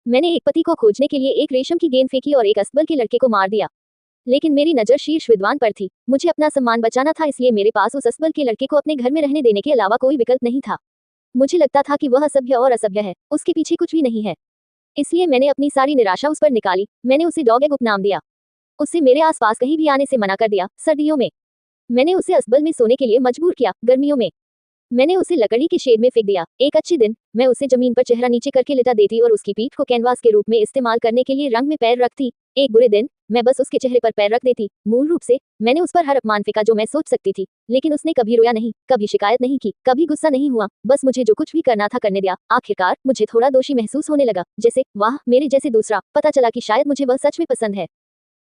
मैंने एक पति को खोजने के लिए एक रेशम की गेंद फेंकी और एक असबल के लड़के को मार दिया। लेकिन मेरी नजर शीर्ष विद्वान पर थी। मुझे अपना सम्मान बचाना था, इसलिए मेरे पास उस असबल के लड़के को अपने घर में रहने देने के अलावा कोई विकल्प नहीं था। मुझे लगता था कि वह असभ्य और असभ्य है, उसके पीछे कुछ भी नहीं है। इसलिए मैंने अपनी सारी निराशा उस पर निकाली। मैंने उसे डॉग एग उपनाम दिया। उससे मेरे आसपास कहीं भी आने से मना कर दिया। सर्दियों में मैंने उसे असबल में सोने के लिए मजबूर किया। गर्मियों में मैंने उसे लकड़ी के शेड में फेंक दिया। एक अच्छे दिन मैं उसे जमीन पर चेहरा नीचे करके लिटा देती और उसकी पीठ को कैनवास के रूप में इस्तेमाल करने के लिए रंग में पैर रखती। एक बुरे दिन मैं बस उसके चेहरे पर पैर रख देती। मूल रूप से मैंने उस पर हर अपमान फेंका जो मैं सोच सकती थी, लेकिन उसने कभी रोया नहीं, कभी शिकायत नहीं की, कभी गुस्सा नहीं हुआ। बस मुझे जो कुछ भी करना था करने दिया। आखिरकार मुझे थोड़ा दोषी महसूस होने लगा, जैसे वाह, मेरे जैसे दूसरा। पता चला कि शायद मुझे वह सच में पसंद है।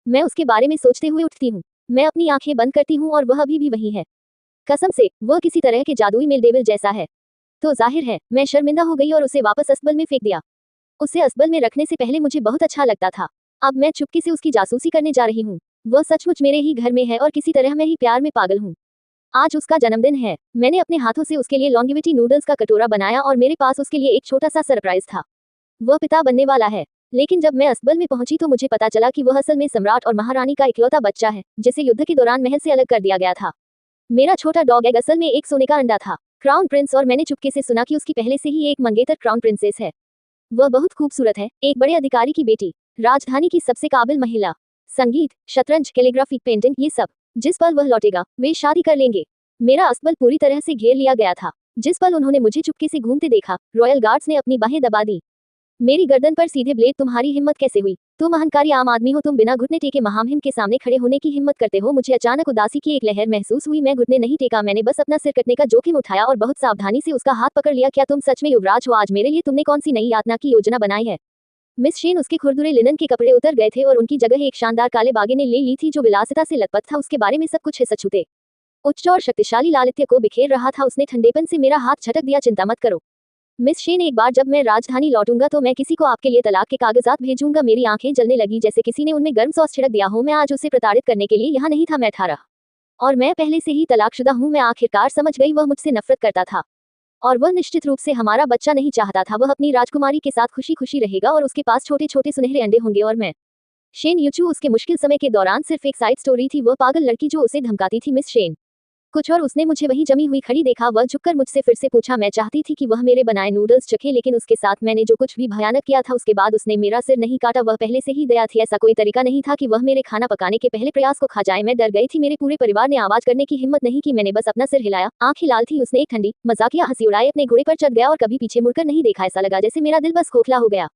मैं उसके बारे में सोचते हुए उठती हूँ। मैं अपनी आंखें बंद करती हूँ और वह अभी भी वही है। कसम से वह किसी तरह के जादुई मेल डेविल जैसा है। तो जाहिर है मैं शर्मिंदा हो गई और उसे वापस असबल में फेंक दिया। उसे असबल में रखने से पहले मुझे बहुत अच्छा लगता था। अब मैं चुपके से उसकी जासूसी करने जा रही हूँ। वह सचमुच मेरे ही घर में है और किसी तरह मैं ही प्यार में पागल हूँ। आज उसका जन्मदिन है। मैंने अपने हाथों से उसके लिए लॉन्गेविटी नूडल्स का कटोरा बनाया और मेरे पास उसके लिए एक छोटा सा सरप्राइज था। वह पिता बनने वाला है। लेकिन जब मैं असबल में पहुंची तो मुझे पता चला कि वह असल में सम्राट और महारानी का इकलौता बच्चा है, जिसे युद्ध के दौरान महल से अलग कर दिया गया था। मेरा छोटा डॉग एग असल में एक सोने का अंडा था। क्राउन प्रिंस, और मैंने चुपके से सुना कि उसकी पहले से ही एक मंगेतर क्राउन प्रिंसेस है। वह बहुत खूबसूरत है, एक बड़े अधिकारी की बेटी, राजधानी की सबसे काबिल महिला। संगीत, शतरंज, कैलीग्राफी, पेंटिंग, ये सब। जिस पल वह लौटेगा वे शादी कर लेंगे। मेरा असबल पूरी तरह से घेर लिया गया था। जिस पल उन्होंने मुझे चुपके से घूमते देखा, रॉयल गार्ड्स ने अपनी बाहें दबा दी। मेरी गर्दन पर सीधे ब्लेड। तुम्हारी हिम्मत कैसे हुई? तुम अहंकारी आम आदमी हो, तुम बिना घुटने टेके महामहिम के सामने खड़े होने की हिम्मत करते हो। मुझे अचानक उदासी की एक लहर महसूस हुई। मैं घुटने नहीं टेका, मैंने बस अपना सिर कटने का जोखिम उठाया और बहुत सावधानी से उसका हाथ पकड़ लिया। क्या तुम सच में युवराज हो? आज मेरे लिए तुमने कौन सी नई यातना की योजना बनाई है? मिस शेन, उसके खुरदुरे लिनन के कपड़े उतर गए थे और उनकी जगह एक शानदार काले बागे ने ले ली थी जो विलासिता से लथपथ था। उसके बारे में सब कुछ है सचूते, उच्च और शक्तिशाली लालित्य को बिखेर रहा था। उसने ठंडेपन से मेरा हाथ झटक दिया। चिंता मत करो मिस शेन, एक बार जब मैं राजधानी लौटूंगा तो मैं किसी को आपके लिए तलाक के कागजात भेजूंगा। मेरी आंखें जलने लगी जैसे किसी ने उनमें गर्म सॉस छिड़क दिया हो। मैं आज उसे प्रताड़ित करने के लिए यहाँ नहीं था। मैं 18 और मैं पहले से ही तलाकशुदा हूँ। मैं आखिरकार समझ गई, वह मुझसे नफरत करता था और वह निश्चित रूप से हमारा बच्चा नहीं चाहता था। वह अपनी राजकुमारी के साथ खुशी खुशी रहेगा और उसके पास छोटे छोटे सुनहरे अंडे होंगे और मैं। शेन यूचू उसके मुश्किल समय के दौरान सिर्फ एक साइड स्टोरी थी। वह पागल लड़की जो उसे धमकाती थी मिस शेन कुछ और। उसने मुझे वही जमी हुई खड़ी देखा। वह झुककर मुझसे फिर से पूछा। मैं चाहती थी कि वह मेरे बनाए नूडल्स चखे, लेकिन उसके साथ मैंने जो कुछ भी भयानक किया था उसके बाद उसने मेरा सिर नहीं काटा। वह पहले से ही दया थी। ऐसा कोई तरीका नहीं था कि वह मेरे खाना पकाने के पहले प्रयास को खा जाए। मैं डर गई थी। मेरे पूरे परिवार ने आवाज करने की हिम्मत नहीं की। मैंने बस अपना सिर हिलाया। आंखें लाल थी। उसने एक ठंडी मजाकिया हंसी उड़ाई, अपने घोड़े पर चढ़ गया और कभी पीछे मुड़कर नहीं देखा। ऐसा लगा जैसे मेरा दिल बस खोखला हो गया।